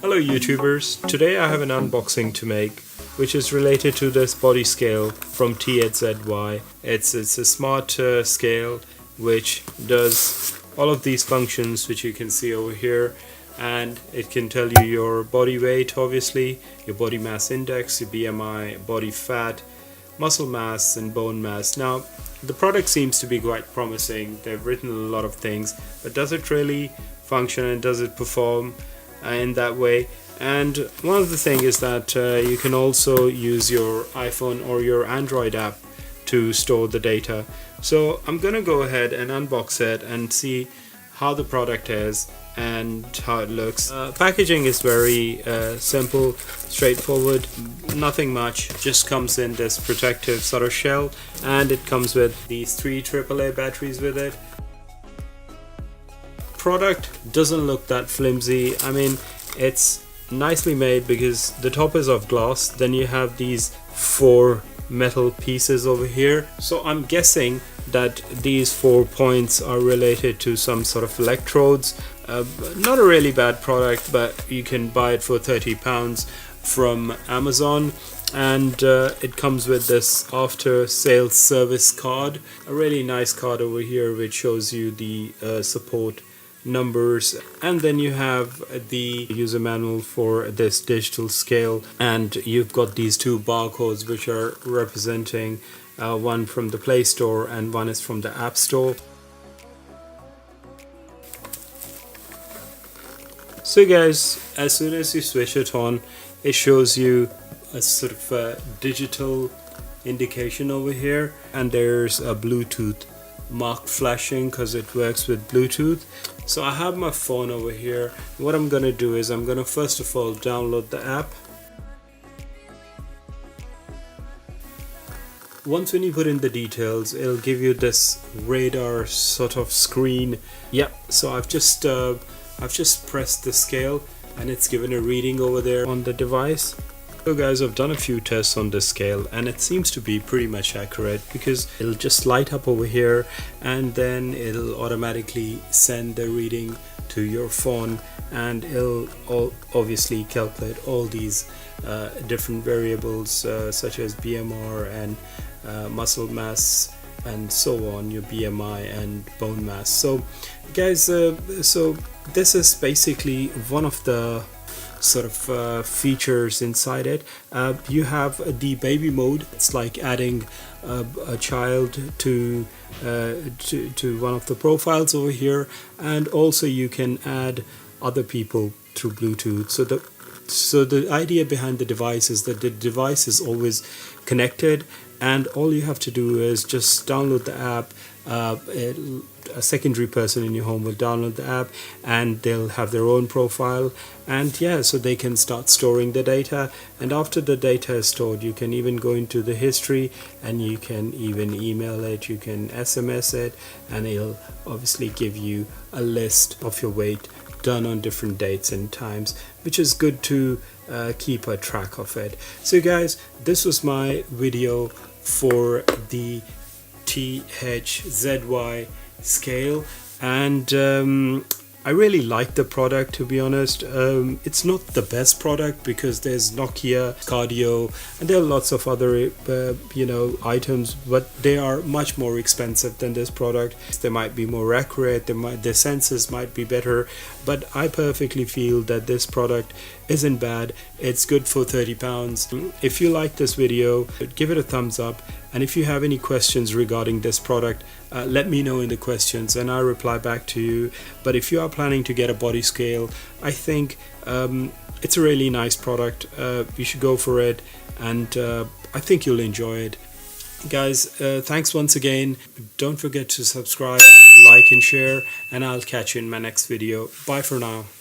Hello YouTubers, today I have an unboxing to make which is related to this body scale from THZY. It's a smart scale which does all of these functions which you can see over here, and it can tell you your body weight, obviously, your body mass index, your BMI, body fat, muscle mass and bone mass. Now the product seems to be quite promising. They've written a lot of things, but does it really function and does it perform in that way? And one of the things is that you can also use your iPhone or your Android app to store the data. So I'm gonna go ahead and unbox it and see how the product is and how it looks. Packaging is very simple, straightforward, nothing much, just comes in this protective sort of shell, and it comes with these 3 AAA batteries with it. Product doesn't look that flimsy. I mean, it's nicely made because the top is of glass, then you have these 4 metal pieces over here. So I'm guessing that these 4 points are related to some sort of electrodes. Not a really bad product, but you can buy it for £30 from Amazon. And it comes with this after sales service card, a really nice card over here which shows you the support numbers, and then you have the user manual for this digital scale, and you've got these 2 barcodes which are representing one from the Play Store and one is from the App Store. So guys, as soon as you switch it on, it shows you a sort of digital indication over here, and there's a Bluetooth mark flashing because it works with Bluetooth. So I have my phone over here. What I'm gonna do is I'm gonna first of all download the app. Once when you put in the details, it'll give you this radar sort of screen. Yep, so I've just pressed the scale and it's given a reading over there on the device. So guys, I've done a few tests on this scale and it seems to be pretty much accurate because it'll just light up over here and then it'll automatically send the reading to your phone, and it'll obviously calculate all these different variables such as BMR and muscle mass and so on, your BMI and bone mass. So guys, so this is basically one of the sort of features inside it. You have the baby mode. It's like adding a child to one of the profiles over here, and also you can add other people through Bluetooth. So the idea behind the device is that the device is always connected, and all you have to do is just download the app. A secondary person in your home will download the app and they'll have their own profile, and yeah, so they can start storing the data, and after the data is stored you can even go into the history and you can even email it, you can SMS it, and it'll obviously give you a list of your weight done on different dates and times, which is good to keep a track of it. So guys, this was my video for the THZY scale, and I really like the product, to be honest. It's not the best product because there's Nokia, Cardio, and there are lots of other items, but they are much more expensive than this product. They might be more accurate, their sensors might be better, but I perfectly feel that this product isn't bad. It's good for £30. If you like this video, give it a thumbs up, and if you have any questions regarding this product, let me know in the questions and I'll reply back to you. But if you are planning to get a body scale, I think it's a really nice product. You should go for it, and I think you'll enjoy it. Guys, thanks once again. Don't forget to subscribe, like and share, and I'll catch you in my next video. Bye for now.